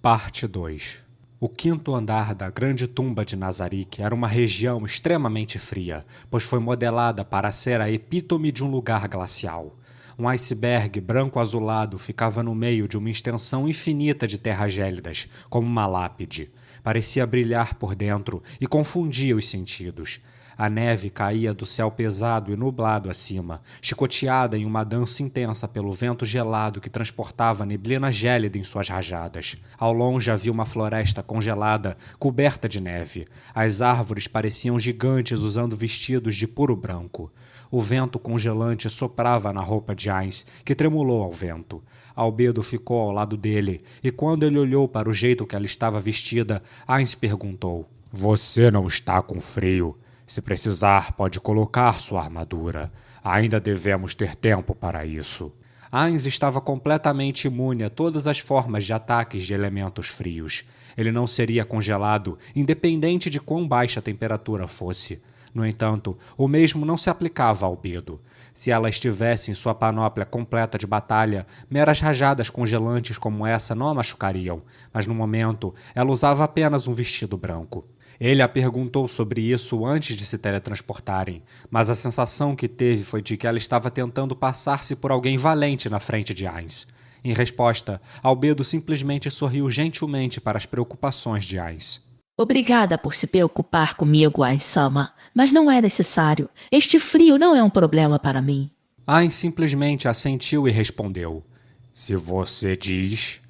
Parte 2. O quinto andar da grande tumba de Nazarick era uma região extremamente fria, pois foi modelada para ser a epítome de um lugar glacial. Um iceberg branco-azulado ficava no meio de uma extensão infinita de terras gélidas, como uma lápide. Parecia brilhar por dentro e confundia os sentidos. A neve caía do céu pesado e nublado acima, chicoteada em uma dança intensa pelo vento gelado que transportava neblina gélida em suas rajadas. Ao longe havia uma floresta congelada, coberta de neve. As árvores pareciam gigantes usando vestidos de puro branco. O vento congelante soprava na roupa de Ainz, que tremulou ao vento. Albedo ficou ao lado dele, e quando ele olhou para o jeito que ela estava vestida, Ainz perguntou: "Você não está com frio? Se precisar, pode colocar sua armadura. Ainda devemos ter tempo para isso." Ainz estava completamente imune a todas as formas de ataques de elementos frios. Ele não seria congelado, independente de quão baixa a temperatura fosse. No entanto, o mesmo não se aplicava a Albedo. Se ela estivesse em sua panóplia completa de batalha, meras rajadas congelantes como essa não a machucariam, mas no momento ela usava apenas um vestido branco. Ele a perguntou sobre isso antes de se teletransportarem, mas a sensação que teve foi de que ela estava tentando passar-se por alguém valente na frente de Ainz. Em resposta, Albedo simplesmente sorriu gentilmente para as preocupações de Ainz. Obrigada por se preocupar comigo, Ainz-sama, mas não é necessário. Este frio não é um problema para mim. Ainz simplesmente assentiu e respondeu: "Se você diz."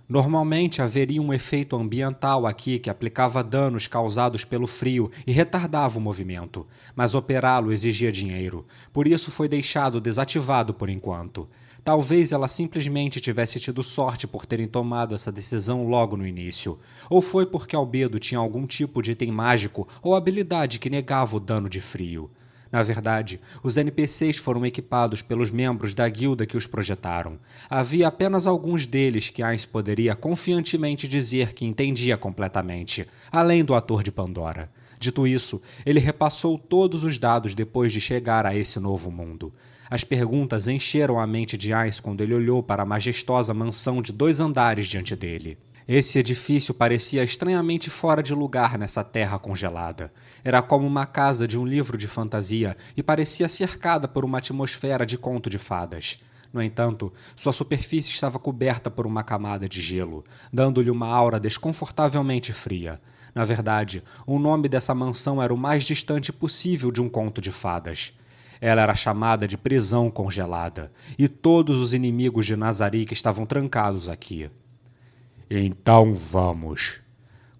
Normalmente haveria um efeito ambiental aqui que aplicava danos causados pelo frio e retardava o movimento, mas operá-lo exigia dinheiro, por isso foi deixado desativado por enquanto. Talvez ela simplesmente tivesse tido sorte por terem tomado essa decisão logo no início, ou foi porque Albedo tinha algum tipo de item mágico ou habilidade que negava o dano de frio. Na verdade, os NPCs foram equipados pelos membros da guilda que os projetaram. Havia apenas alguns deles que Ainz poderia confiantemente dizer que entendia completamente, além do ator de Pandora. Dito isso, ele repassou todos os dados depois de chegar a esse novo mundo. As perguntas encheram a mente de Ainz quando ele olhou para a majestosa mansão de 2 andares diante dele. Esse edifício parecia estranhamente fora de lugar nessa terra congelada. Era como uma casa de um livro de fantasia e parecia cercada por uma atmosfera de conto de fadas. No entanto, sua superfície estava coberta por uma camada de gelo, dando-lhe uma aura desconfortavelmente fria. Na verdade, o nome dessa mansão era o mais distante possível de um conto de fadas. Ela era chamada de prisão congelada, e todos os inimigos de Nazarick estavam trancados aqui. "Então vamos."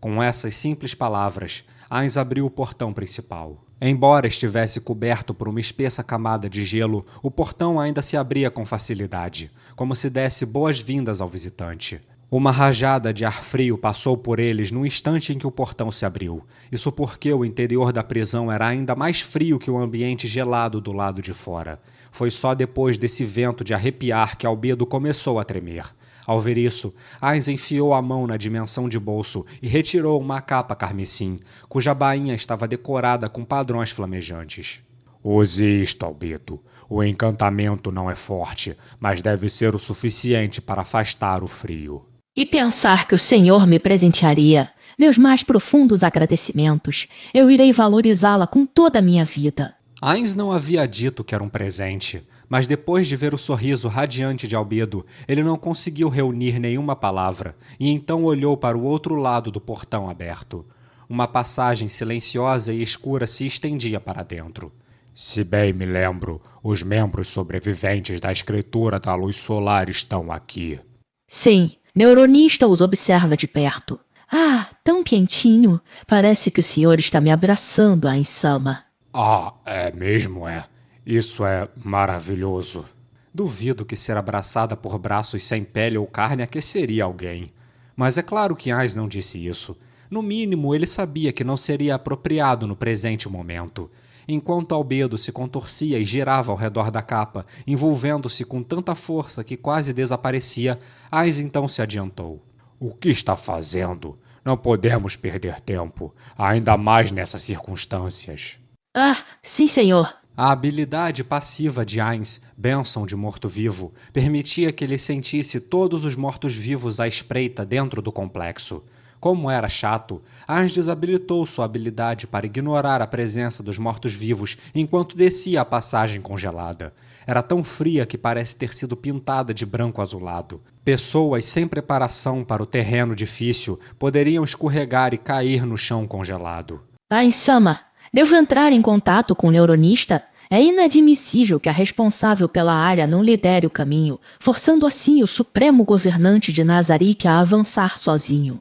Com essas simples palavras, Ainz abriu o portão principal. Embora estivesse coberto por uma espessa camada de gelo, o portão ainda se abria com facilidade, como se desse boas-vindas ao visitante. Uma rajada de ar frio passou por eles no instante em que o portão se abriu. Isso porque o interior da prisão era ainda mais frio que o ambiente gelado do lado de fora. Foi só depois desse vento de arrepiar que Albedo começou a tremer. Ao ver isso, Ainz enfiou a mão na dimensão de bolso e retirou uma capa carmesim, cuja bainha estava decorada com padrões flamejantes. "Use isto, Albedo. O encantamento não é forte, mas deve ser o suficiente para afastar o frio." E pensar que o Senhor me presentearia. Meus mais profundos agradecimentos. Eu irei valorizá-la com toda a minha vida. Ainz não havia dito que era um presente, mas depois de ver o sorriso radiante de Albedo, ele não conseguiu reunir nenhuma palavra, e então olhou para o outro lado do portão aberto. Uma passagem silenciosa e escura se estendia para dentro. "Se bem me lembro, os membros sobreviventes da escritura da luz solar estão aqui." Sim, Neuronista os observa de perto. Ah, tão quentinho. Parece que o senhor está me abraçando, Ainz-sama. "Ah, é mesmo, é. Isso é maravilhoso." Duvido que ser abraçada por braços sem pele ou carne aqueceria alguém. Mas é claro que Ainz não disse isso. No mínimo, ele sabia que não seria apropriado no presente momento. Enquanto Albedo se contorcia e girava ao redor da capa, envolvendo-se com tanta força que quase desaparecia, Ainz então se adiantou. "O que está fazendo? Não podemos perder tempo, ainda mais nessas circunstâncias." Ah, sim, senhor. A habilidade passiva de Ainz, Bênção de Morto-Vivo, permitia que ele sentisse todos os mortos-vivos à espreita dentro do complexo. Como era chato, Ainz desabilitou sua habilidade para ignorar a presença dos mortos-vivos enquanto descia a passagem congelada. Era tão fria que parece ter sido pintada de branco azulado. Pessoas sem preparação para o terreno difícil poderiam escorregar e cair no chão congelado. Ainz-sama, devo entrar em contato com o neuronista? É inadmissível que a responsável pela área não lidere o caminho, forçando assim o supremo governante de Nazarick a avançar sozinho.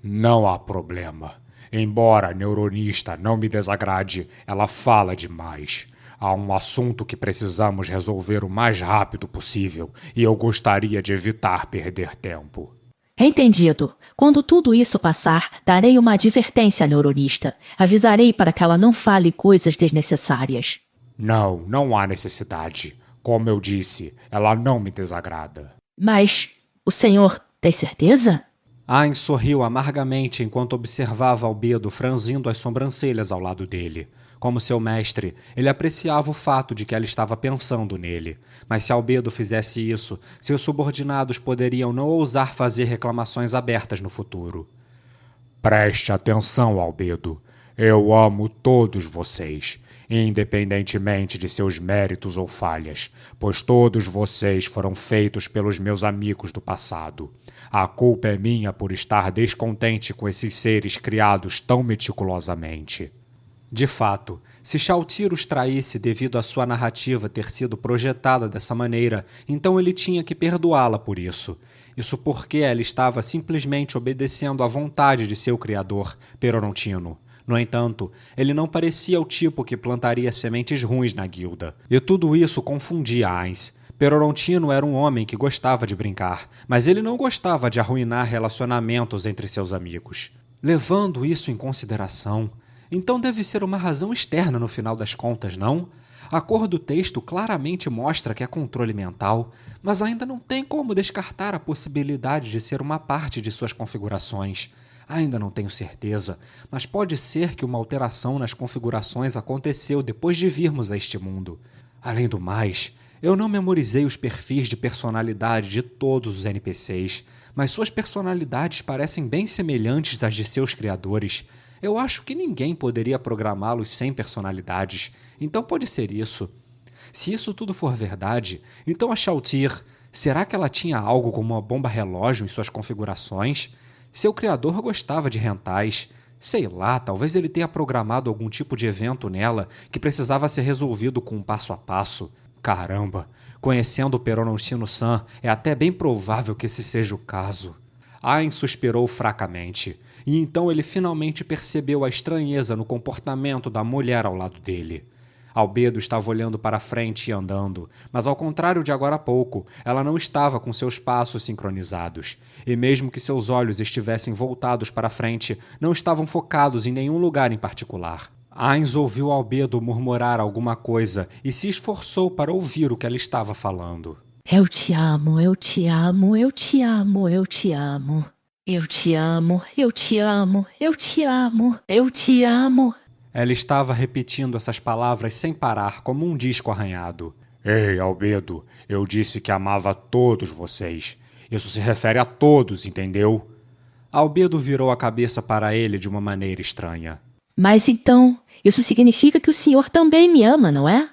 Não há problema. Embora a neuronista não me desagrade, ela fala demais. Há um assunto que precisamos resolver o mais rápido possível e eu gostaria de evitar perder tempo. Entendido. Quando tudo isso passar, darei uma advertência à neuronista. Avisarei para que ela não fale coisas desnecessárias. Não há necessidade. Como eu disse, ela não me desagrada. Mas o senhor tem certeza? Ainz sorriu amargamente enquanto observava Albedo franzindo as sobrancelhas ao lado dele. Como seu mestre, ele apreciava o fato de que ela estava pensando nele. Mas se Albedo fizesse isso, seus subordinados poderiam não ousar fazer reclamações abertas no futuro. Preste atenção, Albedo. Eu amo todos vocês, independentemente de seus méritos ou falhas, pois todos vocês foram feitos pelos meus amigos do passado. A culpa é minha por estar descontente com esses seres criados tão meticulosamente. De fato, se Shalltear os traísse devido à sua narrativa ter sido projetada dessa maneira, então ele tinha que perdoá-la por isso. Isso porque ela estava simplesmente obedecendo à vontade de seu criador, Peronontino. No entanto, ele não parecia o tipo que plantaria sementes ruins na guilda. E tudo isso confundia Ainz. Peronontino era um homem que gostava de brincar, mas ele não gostava de arruinar relacionamentos entre seus amigos. Levando isso em consideração, então deve ser uma razão externa no final das contas, não? A cor do texto claramente mostra que é controle mental, mas ainda não tem como descartar a possibilidade de ser uma parte de suas configurações. Ainda não tenho certeza, mas pode ser que uma alteração nas configurações aconteceu depois de virmos a este mundo. Além do mais, eu não memorizei os perfis de personalidade de todos os NPCs, mas suas personalidades parecem bem semelhantes às de seus criadores. Eu acho que ninguém poderia programá-los sem personalidades, então pode ser isso. Se isso tudo for verdade, então a Shalltear, será que ela tinha algo como uma bomba relógio em suas configurações? Seu criador gostava de hentais. Sei lá, talvez ele tenha programado algum tipo de evento nela que precisava ser resolvido com um passo a passo. Caramba, conhecendo o Peronontino-san, é até bem provável que esse seja o caso. Ainz suspirou fracamente, e então ele finalmente percebeu a estranheza no comportamento da mulher ao lado dele. Albedo estava olhando para frente e andando, mas ao contrário de agora há pouco, ela não estava com seus passos sincronizados. E mesmo que seus olhos estivessem voltados para frente, não estavam focados em nenhum lugar em particular. Ainz ouviu Albedo murmurar alguma coisa e se esforçou para ouvir o que ela estava falando. Eu te amo, eu te amo, eu te amo, eu te amo. Eu te amo, eu te amo, eu te amo, eu te amo. Ela estava repetindo essas palavras sem parar, como um disco arranhado. Ei, Albedo, eu disse que amava todos vocês. Isso se refere a todos, entendeu? Albedo virou a cabeça para ele de uma maneira estranha. Mas então, isso significa que o senhor também me ama, não é?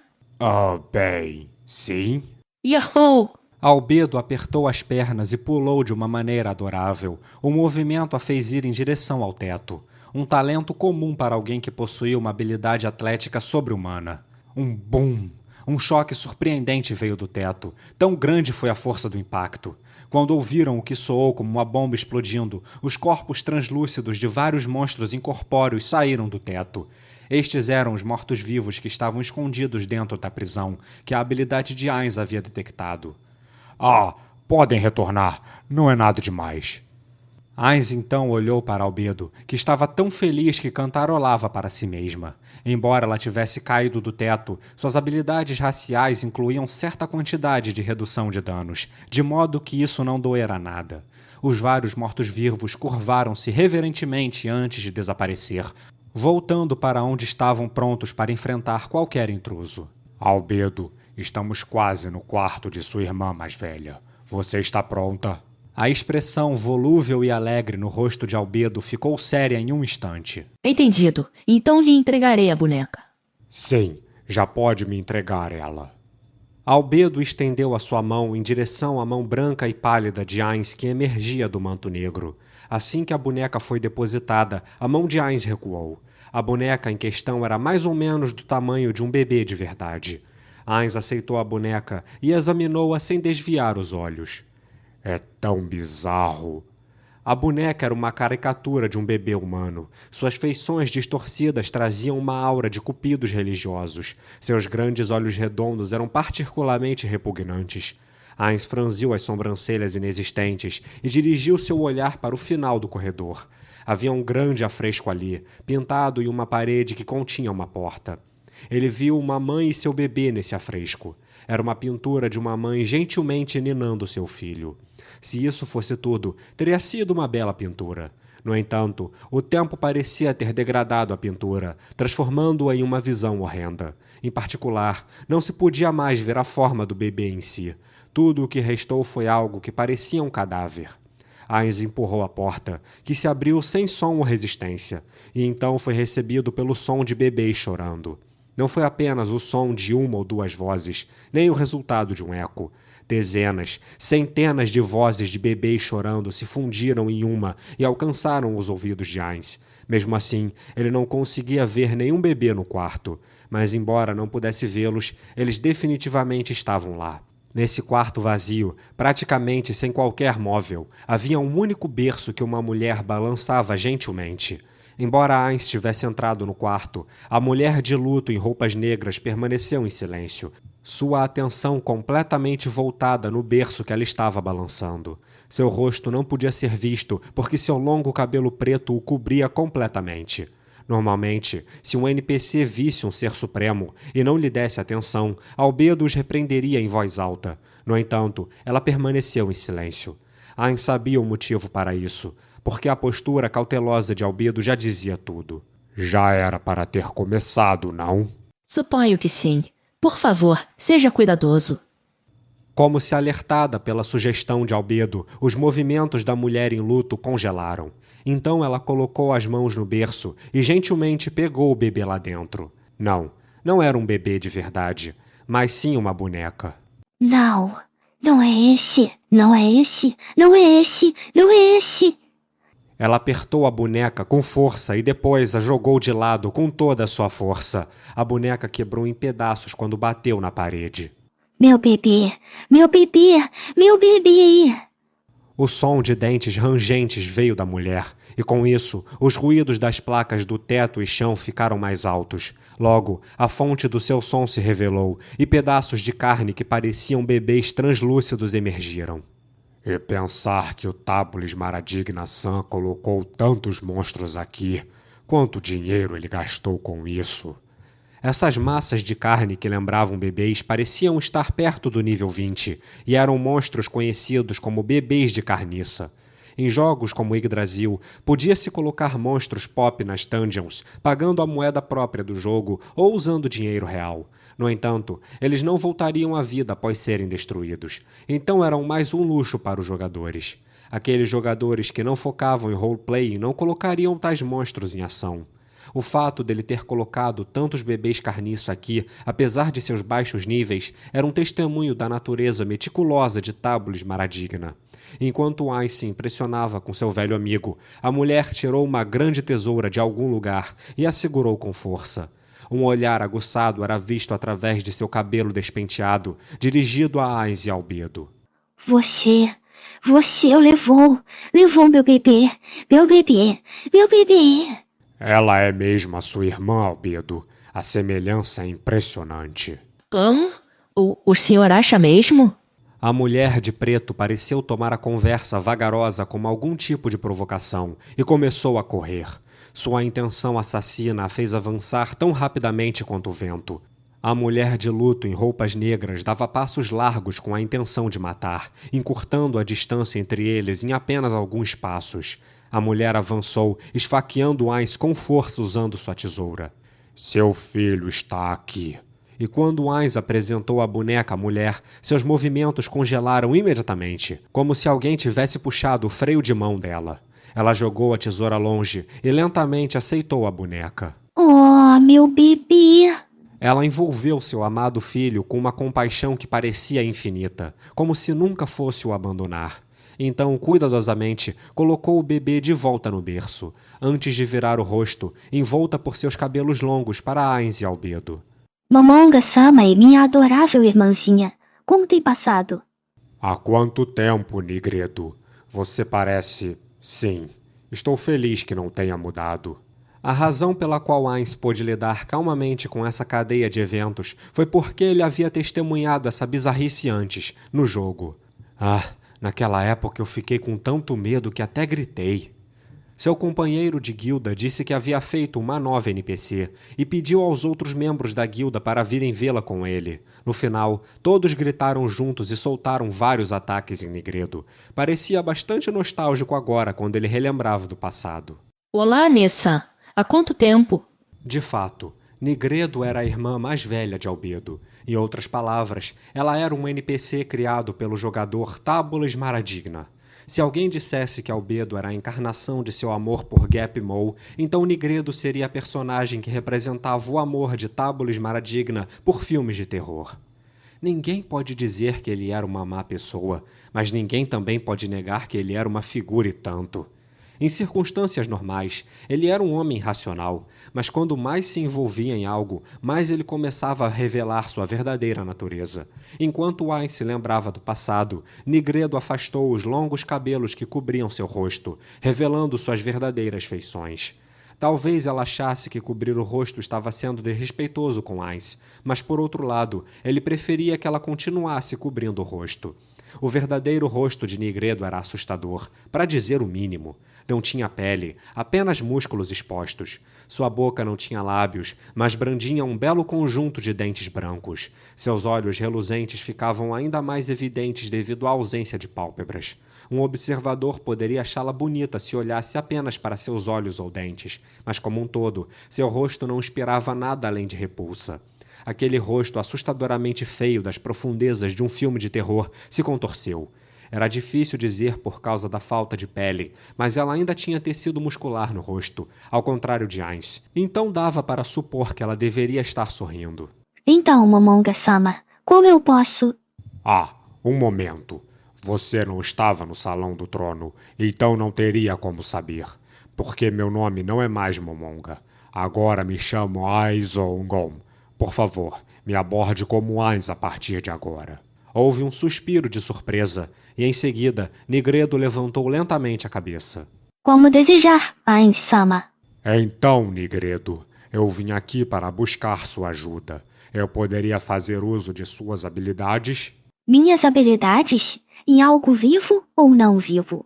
Bem, sim. Yahoo! Albedo apertou as pernas e pulou de uma maneira adorável. O movimento a fez ir em direção ao teto. Um talento comum para alguém que possuía uma habilidade atlética sobre-humana. Um boom! Um choque surpreendente veio do teto. Tão grande foi a força do impacto. Quando ouviram o que soou como uma bomba explodindo, os corpos translúcidos de vários monstros incorpóreos saíram do teto. Estes eram os mortos-vivos que estavam escondidos dentro da prisão, que a habilidade de Ainz havia detectado. Podem retornar. Não é nada demais. Ainz então olhou para Albedo, que estava tão feliz que cantarolava para si mesma. Embora ela tivesse caído do teto, suas habilidades raciais incluíam certa quantidade de redução de danos, de modo que isso não doera nada. Os vários mortos-vivos curvaram-se reverentemente antes de desaparecer, voltando para onde estavam prontos para enfrentar qualquer intruso. Albedo, estamos quase no quarto de sua irmã mais velha. Você está pronta? A expressão volúvel e alegre no rosto de Albedo ficou séria em um instante. Entendido. Então lhe entregarei a boneca. Sim, já pode me entregar ela. Albedo estendeu a sua mão em direção à mão branca e pálida de Ainz que emergia do manto negro. Assim que a boneca foi depositada, a mão de Ainz recuou. A boneca em questão era mais ou menos do tamanho de um bebê de verdade. Ainz aceitou a boneca e examinou-a sem desviar os olhos. É tão bizarro. A boneca era uma caricatura de um bebê humano. Suas feições distorcidas traziam uma aura de cupidos religiosos. Seus grandes olhos redondos eram particularmente repugnantes. Ainz franziu as sobrancelhas inexistentes e dirigiu seu olhar para o final do corredor. Havia um grande afresco ali, pintado em uma parede que continha uma porta. Ele viu uma mãe e seu bebê nesse afresco. Era uma pintura de uma mãe gentilmente ninando seu filho. Se isso fosse tudo, teria sido uma bela pintura. No entanto, o tempo parecia ter degradado a pintura, transformando-a em uma visão horrenda. Em particular, não se podia mais ver a forma do bebê em si. Tudo o que restou foi algo que parecia um cadáver. Ainz empurrou a porta, que se abriu sem som ou resistência, e então foi recebido pelo som de bebês chorando. Não foi apenas o som de uma ou duas vozes, nem o resultado de um eco. Dezenas, centenas de vozes de bebês chorando se fundiram em uma e alcançaram os ouvidos de Ainz. Mesmo assim, ele não conseguia ver nenhum bebê no quarto, mas embora não pudesse vê-los, eles definitivamente estavam lá. Nesse quarto vazio, praticamente sem qualquer móvel, havia um único berço que uma mulher balançava gentilmente. Embora Ainz tivesse entrado no quarto, a mulher de luto em roupas negras permaneceu em silêncio, sua atenção completamente voltada no berço que ela estava balançando. Seu rosto não podia ser visto porque seu longo cabelo preto o cobria completamente. Normalmente, se um NPC visse um ser supremo e não lhe desse atenção, Albedo os repreenderia em voz alta. No entanto, ela permaneceu em silêncio. Ainz sabia o motivo para isso, porque a postura cautelosa de Albedo já dizia tudo. Já era para ter começado, não? Suponho que sim. Por favor, seja cuidadoso. Como se alertada pela sugestão de Albedo, os movimentos da mulher em luto congelaram. Então ela colocou as mãos no berço e gentilmente pegou o bebê lá dentro. Não era um bebê de verdade, mas sim uma boneca. Não, não é esse, não é esse, não é esse, não é esse. Ela apertou a boneca com força e depois a jogou de lado com toda a sua força. A boneca quebrou em pedaços quando bateu na parede. Meu bebê, meu bebê, meu bebê. O som de dentes rangentes veio da mulher, e com isso, os ruídos das placas do teto e chão ficaram mais altos. Logo, a fonte do seu som se revelou, e pedaços de carne que pareciam bebês translúcidos emergiram. E pensar que o Tabulis Maradigna-san colocou tantos monstros aqui. Quanto dinheiro ele gastou com isso? Essas massas de carne que lembravam bebês pareciam estar perto do nível 20 e eram monstros conhecidos como bebês de carniça. Em jogos como Yggdrasil, podia-se colocar monstros pop nas dungeons, pagando a moeda própria do jogo ou usando dinheiro real. No entanto, eles não voltariam à vida após serem destruídos, então eram mais um luxo para os jogadores. Aqueles jogadores que não focavam em roleplay não colocariam tais monstros em ação. O fato dele ter colocado tantos bebês carniça aqui, apesar de seus baixos níveis, era um testemunho da natureza meticulosa de Tabulis Maradigna. Enquanto Ainz se impressionava com seu velho amigo, a mulher tirou uma grande tesoura de algum lugar e a segurou com força. Um olhar aguçado era visto através de seu cabelo despenteado, dirigido a Ainz e Albedo. Você levou meu bebê, meu bebê, meu bebê. Ela é mesmo a sua irmã, Albedo. A semelhança é impressionante. O senhor acha mesmo? A mulher de preto pareceu tomar a conversa vagarosa como algum tipo de provocação e começou a correr. Sua intenção assassina a fez avançar tão rapidamente quanto o vento. A mulher de luto em roupas negras dava passos largos com a intenção de matar, encurtando a distância entre eles em apenas alguns passos. A mulher avançou, esfaqueando Ainz com força usando sua tesoura. Seu filho está aqui. E quando Ainz apresentou a boneca à mulher, seus movimentos congelaram imediatamente, como se alguém tivesse puxado o freio de mão dela. Ela jogou a tesoura longe e lentamente aceitou a boneca. Oh, meu bebê! Ela envolveu seu amado filho com uma compaixão que parecia infinita, como se nunca fosse o abandonar. Então, cuidadosamente, colocou o bebê de volta no berço, antes de virar o rosto, envolta por seus cabelos longos para Ainz e Albedo. Momonga-sama e minha adorável irmãzinha, como tem passado? Há quanto tempo, Nigredo? Você parece... Sim, estou feliz que não tenha mudado. A razão pela qual Ainz pôde lidar calmamente com essa cadeia de eventos foi porque ele havia testemunhado essa bizarrice antes, no jogo. Naquela época eu fiquei com tanto medo que até gritei. Seu companheiro de guilda disse que havia feito uma nova NPC e pediu aos outros membros da guilda para virem vê-la com ele. No final, todos gritaram juntos e soltaram vários ataques em Nigredo. Parecia bastante nostálgico agora quando ele relembrava do passado. Olá, Nessa. Há quanto tempo? De fato, Nigredo era a irmã mais velha de Albedo. Em outras palavras, ela era um NPC criado pelo jogador Tábulas Maradigna. Se alguém dissesse que Albedo era a encarnação de seu amor por Gap Mo, então Nigredo seria a personagem que representava o amor de Tábulas Maradigna por filmes de terror. Ninguém pode dizer que ele era uma má pessoa, mas ninguém também pode negar que ele era uma figura e tanto. Em circunstâncias normais, ele era um homem racional, mas quando mais se envolvia em algo, mais ele começava a revelar sua verdadeira natureza. Enquanto Ainz se lembrava do passado, Nigredo afastou os longos cabelos que cobriam seu rosto, revelando suas verdadeiras feições. Talvez ela achasse que cobrir o rosto estava sendo desrespeitoso com Ainz, mas por outro lado, ele preferia que ela continuasse cobrindo o rosto. O verdadeiro rosto de Nigredo era assustador, para dizer o mínimo. Não tinha pele, apenas músculos expostos. Sua boca não tinha lábios, mas brandia um belo conjunto de dentes brancos. Seus olhos reluzentes ficavam ainda mais evidentes devido à ausência de pálpebras. Um observador poderia achá-la bonita se olhasse apenas para seus olhos ou dentes, mas como um todo, seu rosto não inspirava nada além de repulsa. Aquele rosto assustadoramente feio das profundezas de um filme de terror se contorceu. Era difícil dizer por causa da falta de pele, mas ela ainda tinha tecido muscular no rosto, ao contrário de Ainz. Então dava para supor que ela deveria estar sorrindo. Então, Momonga-sama, como eu posso... Um momento. Você não estava no Salão do Trono, então não teria como saber. Porque meu nome não é mais Momonga. Agora me chamo Aizongon. Por favor, me aborde como Ainz a partir de agora. Houve um suspiro de surpresa, e em seguida, Nigredo levantou lentamente a cabeça. Como desejar, Ainz-sama. Então, Nigredo, eu vim aqui para buscar sua ajuda. Eu poderia fazer uso de suas habilidades? Minhas habilidades? Em algo vivo ou não vivo?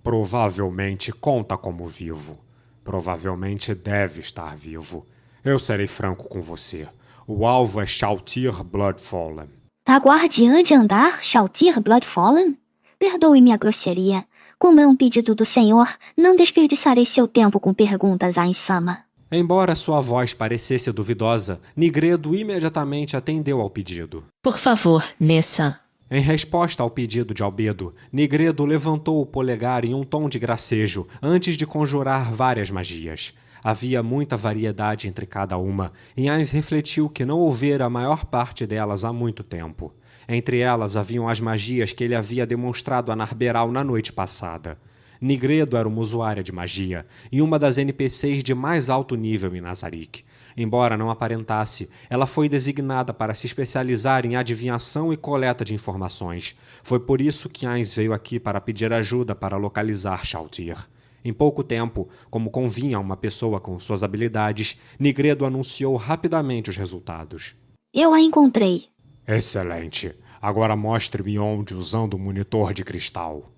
Provavelmente conta como vivo. Provavelmente deve estar vivo. Eu serei franco com você. O alvo é Shalltear Bloodfallen. A guardiã de andar, Shalltear Bloodfallen? Perdoe minha grosseria. Como é um pedido do senhor, não desperdiçarei seu tempo com perguntas, Ainz-sama. Embora sua voz parecesse duvidosa, Nigredo imediatamente atendeu ao pedido. Por favor, Nessa. Em resposta ao pedido de Albedo, Nigredo levantou o polegar em um tom de gracejo, antes de conjurar várias magias. Havia muita variedade entre cada uma, e Ainz refletiu que não houvera a maior parte delas há muito tempo. Entre elas haviam as magias que ele havia demonstrado a Narberal na noite passada. Nigredo era uma usuária de magia, e uma das NPCs de mais alto nível em Nazarick. Embora não aparentasse, ela foi designada para se especializar em adivinhação e coleta de informações. Foi por isso que Ainz veio aqui para pedir ajuda para localizar Shalltear. Em pouco tempo, como convinha a uma pessoa com suas habilidades, Nigredo anunciou rapidamente os resultados. Eu a encontrei. Excelente. Agora mostre-me onde usando o monitor de cristal.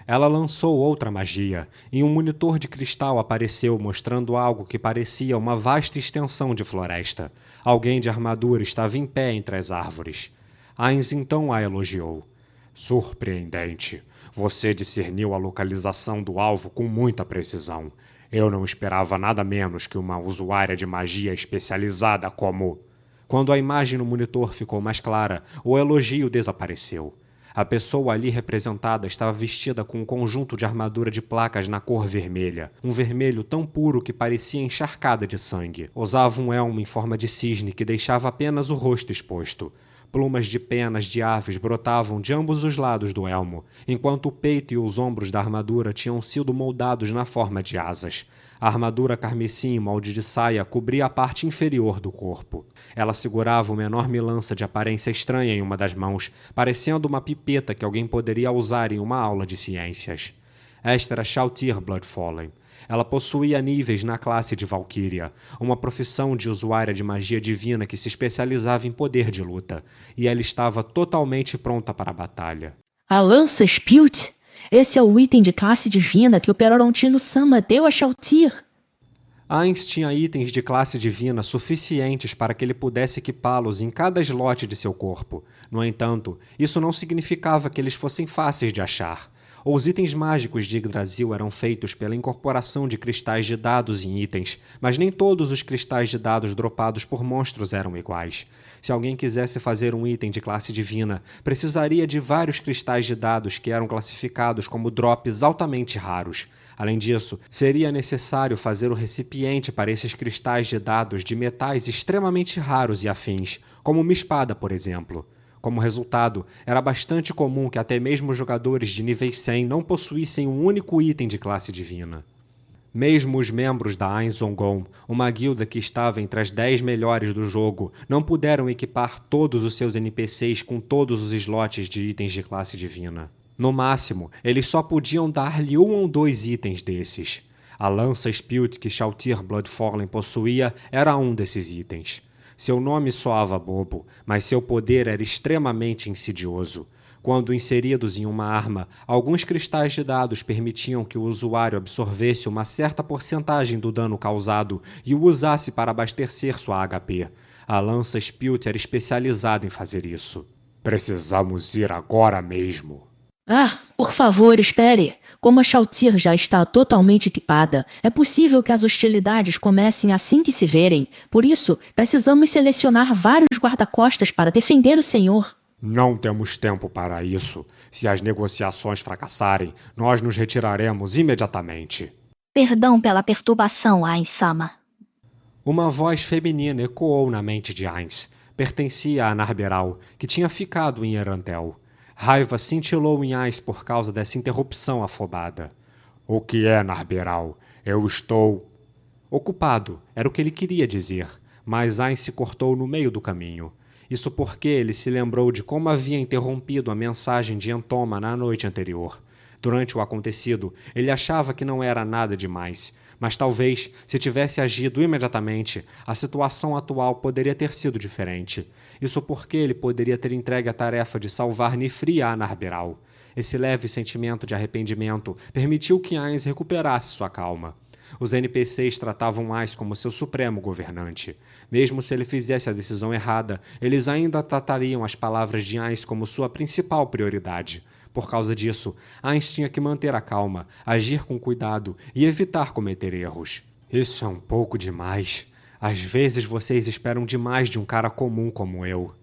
Ela lançou outra magia, e um monitor de cristal apareceu mostrando algo que parecia uma vasta extensão de floresta. Alguém de armadura estava em pé entre as árvores. Ainz então a elogiou. Surpreendente. Você discerniu a localização do alvo com muita precisão. Eu não esperava nada menos que uma usuária de magia especializada como... Quando a imagem no monitor ficou mais clara, o elogio desapareceu. A pessoa ali representada estava vestida com um conjunto de armadura de placas na cor vermelha, um vermelho tão puro que parecia encharcada de sangue. Usava um elmo em forma de cisne que deixava apenas o rosto exposto. Plumas de penas de aves brotavam de ambos os lados do elmo, enquanto o peito e os ombros da armadura tinham sido moldados na forma de asas. A armadura carmesim em molde de saia cobria a parte inferior do corpo. Ela segurava uma enorme lança de aparência estranha em uma das mãos, parecendo uma pipeta que alguém poderia usar em uma aula de ciências. Esta era Shalltear Bloodfallen. Ela possuía níveis na classe de Valkyria, uma profissão de usuária de magia divina que se especializava em poder de luta, e ela estava totalmente pronta para a batalha. A lança Spilt? Esse é o item de classe divina que o Peronontino-sama deu a Shalltear. Ainz tinha itens de classe divina suficientes para que ele pudesse equipá-los em cada slot de seu corpo. No entanto, isso não significava que eles fossem fáceis de achar. Os itens mágicos de Yggdrasil eram feitos pela incorporação de cristais de dados em itens, mas nem todos os cristais de dados dropados por monstros eram iguais. Se alguém quisesse fazer um item de classe divina, precisaria de vários cristais de dados que eram classificados como drops altamente raros. Além disso, seria necessário fazer o recipiente para esses cristais de dados de metais extremamente raros e afins, como uma espada, por exemplo. Como resultado, era bastante comum que até mesmo jogadores de nível 100 não possuíssem um único item de classe divina. Mesmo os membros da Ainz Ongon, uma guilda que estava entre as 10 melhores do jogo, não puderam equipar todos os seus NPCs com todos os slots de itens de classe divina. No máximo, eles só podiam dar-lhe um ou dois itens desses. A lança Spilt que Shalltear Bloodfallen possuía era um desses itens. Seu nome soava bobo, mas seu poder era extremamente insidioso. Quando inseridos em uma arma, alguns cristais de dados permitiam que o usuário absorvesse uma certa porcentagem do dano causado e o usasse para abastecer sua HP. A lança Spilt era especializada em fazer isso. Precisamos ir agora mesmo. Ah, por favor, espere. Como a Shalltear já está totalmente equipada, é possível que as hostilidades comecem assim que se verem. Por isso, precisamos selecionar vários guarda-costas para defender o senhor. Não temos tempo para isso. Se as negociações fracassarem, nós nos retiraremos imediatamente. Perdão pela perturbação, Ainz-sama. Uma voz feminina ecoou na mente de Ainz. Pertencia a Narberal, que tinha ficado em Erantel. Raiva cintilou em Ainz por causa dessa interrupção afobada. O que é, Narberal? Eu estou... Ocupado, era o que ele queria dizer, mas Ainz se cortou no meio do caminho. Isso porque ele se lembrou de como havia interrompido a mensagem de Entoma na noite anterior. Durante o acontecido, ele achava que não era nada demais, mas talvez, se tivesse agido imediatamente, a situação atual poderia ter sido diferente. Isso porque ele poderia ter entregue a tarefa de salvar Nifri a Narberal. Esse leve sentimento de arrependimento permitiu que Ainz recuperasse sua calma. Os NPCs tratavam Ainz como seu supremo governante. Mesmo se ele fizesse a decisão errada, eles ainda tratariam as palavras de Ainz como sua principal prioridade. Por causa disso, Ainz tinha que manter a calma, agir com cuidado e evitar cometer erros. Isso é um pouco demais. Às vezes vocês esperam demais de um cara comum como eu.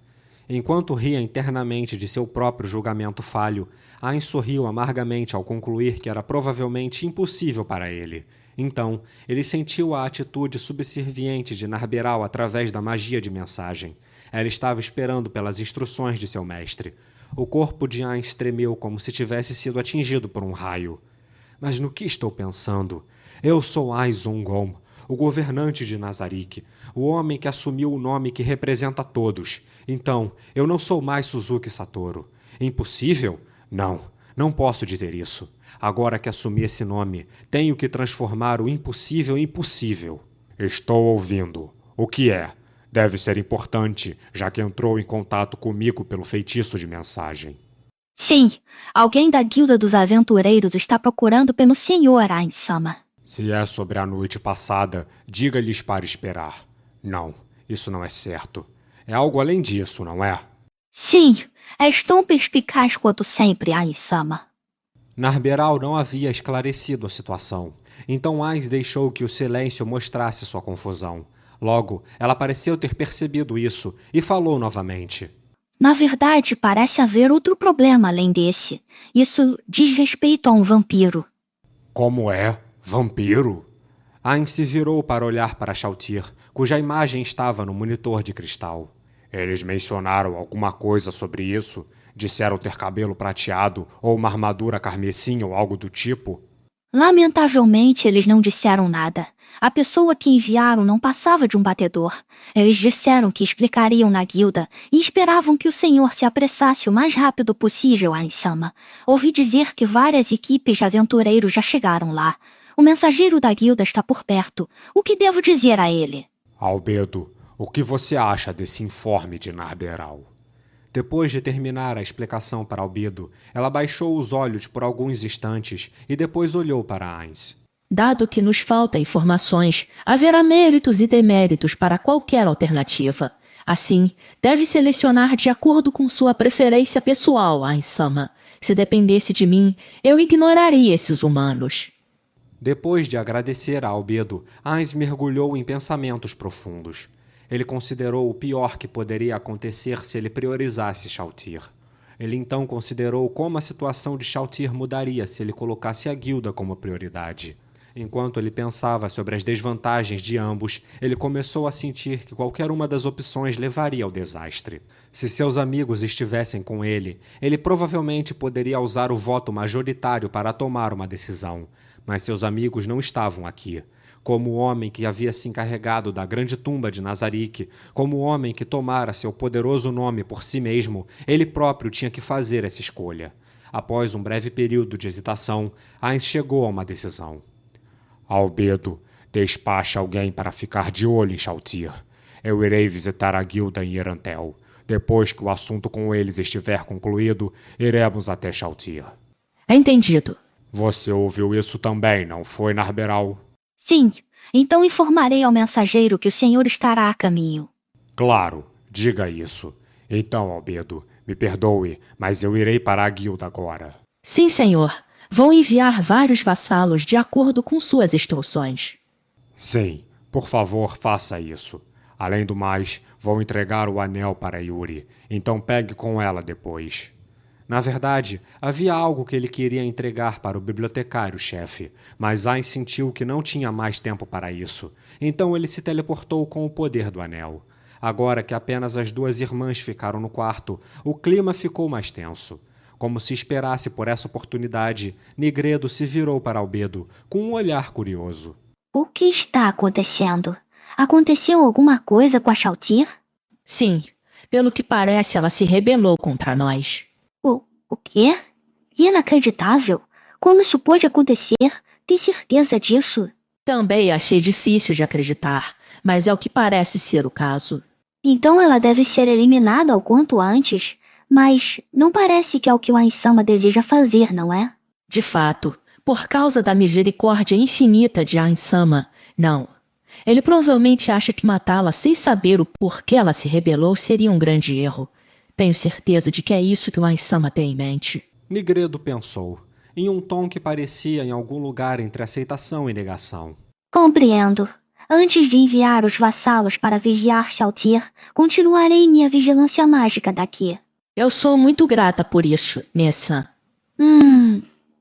Enquanto ria internamente de seu próprio julgamento falho, Ainz sorriu amargamente ao concluir que era provavelmente impossível para ele. Então, ele sentiu a atitude subserviente de Narberal através da magia de mensagem. Ela estava esperando pelas instruções de seu mestre. O corpo de Ainz tremeu como se tivesse sido atingido por um raio. Mas no que estou pensando? Eu sou Ainz Ongon, o governante de Nazarick, o homem que assumiu o nome que representa todos. Então, eu não sou mais Suzuki Satoru. Impossível? Não posso dizer isso. Agora que assumi esse nome, tenho que transformar o impossível em possível. Estou ouvindo. O que é? Deve ser importante, já que entrou em contato comigo pelo feitiço de mensagem. Sim, alguém da Guilda dos Aventureiros está procurando pelo Sr. Ainz-sama. Se é sobre a noite passada, diga-lhes para esperar. Não, isso não é certo. É algo além disso, não é? Sim, és tão perspicaz quanto sempre, Ainz-sama. Narberal não havia esclarecido a situação, então Ainz deixou que o silêncio mostrasse sua confusão. Logo, ela pareceu ter percebido isso e falou novamente. Na verdade, parece haver outro problema além desse. Isso diz respeito a um vampiro. Como é? Vampiro? Ain se virou para olhar para Shalltear, cuja imagem estava no monitor de cristal. Eles mencionaram alguma coisa sobre isso? Disseram ter cabelo prateado ou uma armadura carmesim ou algo do tipo? Lamentavelmente, eles não disseram nada. A pessoa que enviaram não passava de um batedor. Eles disseram que explicariam na guilda e esperavam que o senhor se apressasse o mais rápido possível, Ain-sama. Ouvi dizer que várias equipes de aventureiros já chegaram lá. O mensageiro da guilda está por perto. O que devo dizer a ele? Albedo, o que você acha desse informe de Narberal? Depois de terminar a explicação para Albedo, ela baixou os olhos por alguns instantes e depois olhou para Ainz. Dado que nos faltam informações, haverá méritos e deméritos para qualquer alternativa. Assim, deve selecionar de acordo com sua preferência pessoal, Ain-sama. Se dependesse de mim, eu ignoraria esses humanos. Depois de agradecer a Albedo, Ainz mergulhou em pensamentos profundos. Ele considerou o pior que poderia acontecer se ele priorizasse Shalltear. Ele então considerou como a situação de Shalltear mudaria se ele colocasse a guilda como prioridade. Enquanto ele pensava sobre as desvantagens de ambos, ele começou a sentir que qualquer uma das opções levaria ao desastre. Se seus amigos estivessem com ele, ele provavelmente poderia usar o voto majoritário para tomar uma decisão. Mas seus amigos não estavam aqui. Como o homem que havia se encarregado da grande tumba de Nazarick, como o homem que tomara seu poderoso nome por si mesmo, ele próprio tinha que fazer essa escolha. Após um breve período de hesitação, Ainz chegou a uma decisão. Albedo, despacha alguém para ficar de olho em Shalltear. Eu irei visitar a guilda em Erantel. Depois que o assunto com eles estiver concluído, iremos até Shalltear. Entendido. Você ouviu isso também, não foi, Narberal? Sim, então informarei ao mensageiro que o senhor estará a caminho. Claro, diga isso. Então, Albedo, me perdoe, mas eu irei para a guilda agora. Sim, senhor. Vou enviar vários vassalos de acordo com suas instruções. Sim, por favor, faça isso. Além do mais, vou entregar o anel para Yuri, então pegue com ela depois. Na verdade, havia algo que ele queria entregar para o bibliotecário-chefe, mas Ainz sentiu que não tinha mais tempo para isso. Então ele se teleportou com o poder do anel. Agora que apenas as duas irmãs ficaram no quarto, o clima ficou mais tenso. Como se esperasse por essa oportunidade, Nigredo se virou para Albedo com um olhar curioso. O que está acontecendo? Aconteceu alguma coisa com a Shalltear? Sim, pelo que parece, ela se rebelou contra nós. O quê? Inacreditável! Como isso pode acontecer? Tem certeza disso? Também achei difícil de acreditar, mas é o que parece ser o caso. Então ela deve ser eliminada o quanto antes. Mas não parece que é o que o Ain-sama deseja fazer, não é? De fato, por causa da misericórdia infinita de Ain-sama, não. Ele provavelmente acha que matá-la sem saber o porquê ela se rebelou seria um grande erro. Tenho certeza de que é isso que o Ain-sama tem em mente. Nigredo pensou, em um tom que parecia em algum lugar entre aceitação e negação. Compreendo. Antes de enviar os vassalos para vigiar Shalltear, continuarei minha vigilância mágica daqui. Eu sou muito grata por isso, Nessa.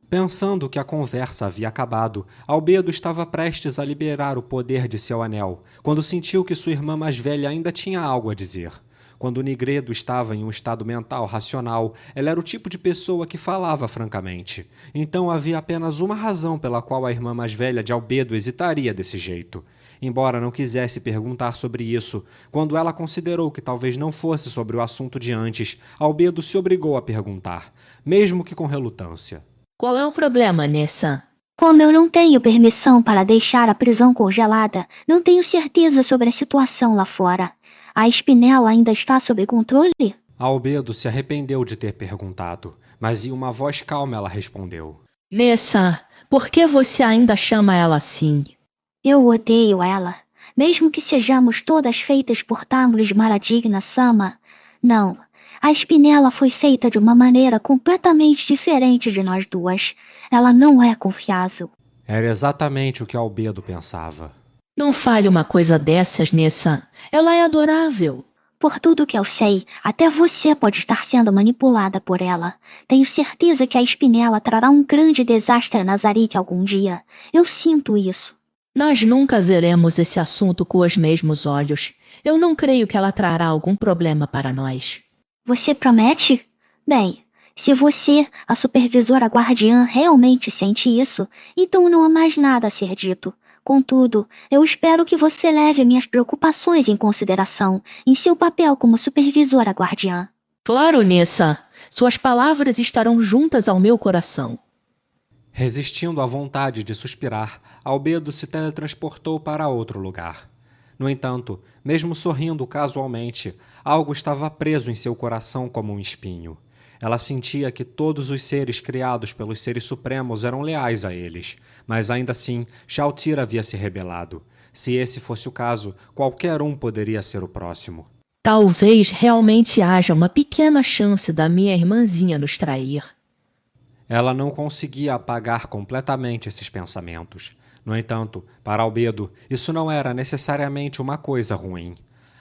Pensando que a conversa havia acabado, Albedo estava prestes a liberar o poder de seu anel, quando sentiu que sua irmã mais velha ainda tinha algo a dizer. Quando Nigredo estava em um estado mental racional, ela era o tipo de pessoa que falava francamente. Então havia apenas uma razão pela qual a irmã mais velha de Albedo hesitaria desse jeito. Embora não quisesse perguntar sobre isso, quando ela considerou que talvez não fosse sobre o assunto de antes, Albedo se obrigou a perguntar, mesmo que com relutância. Qual é o problema, Nessa? Como eu não tenho permissão para deixar a prisão congelada, não tenho certeza sobre a situação lá fora. A Espinel ainda está sob controle? Albedo se arrependeu de ter perguntado, mas em uma voz calma ela respondeu. Nessa, por que você ainda chama ela assim? Eu odeio ela, mesmo que sejamos todas feitas por Tamlis Maradigna-sama. Não, a Espinela foi feita de uma maneira completamente diferente de nós duas. Ela não é confiável. Era exatamente o que Albedo pensava. Não fale uma coisa dessas, Nessan. Ela é adorável. Por tudo que eu sei, até você pode estar sendo manipulada por ela. Tenho certeza que a Spinella trará um grande desastre a Nazarick algum dia. Eu sinto isso. Nós nunca veremos esse assunto com os mesmos olhos. Eu não creio que ela trará algum problema para nós. Você promete? Bem, se você, a supervisora guardiã, realmente sente isso, então não há mais nada a ser dito. Contudo, eu espero que você leve minhas preocupações em consideração em seu papel como supervisora guardiã. Claro, Nessa. Suas palavras estarão juntas ao meu coração. Resistindo à vontade de suspirar, Albedo se teletransportou para outro lugar. No entanto, mesmo sorrindo casualmente, algo estava preso em seu coração como um espinho. Ela sentia que todos os seres criados pelos seres supremos eram leais a eles, mas ainda assim, Shalltear havia se rebelado. Se esse fosse o caso, qualquer um poderia ser o próximo. Talvez realmente haja uma pequena chance da minha irmãzinha nos trair. Ela não conseguia apagar completamente esses pensamentos. No entanto, para Albedo, isso não era necessariamente uma coisa ruim.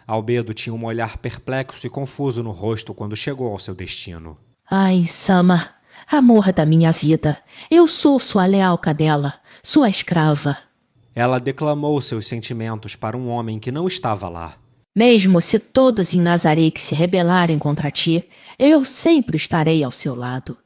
Albedo tinha um olhar perplexo e confuso no rosto quando chegou ao seu destino. Ai, Sama, amor da minha vida, eu sou sua leal cadela, sua escrava. Ela declamou seus sentimentos para um homem que não estava lá. Mesmo se todos em Nazarick se rebelarem contra ti, eu sempre estarei ao seu lado.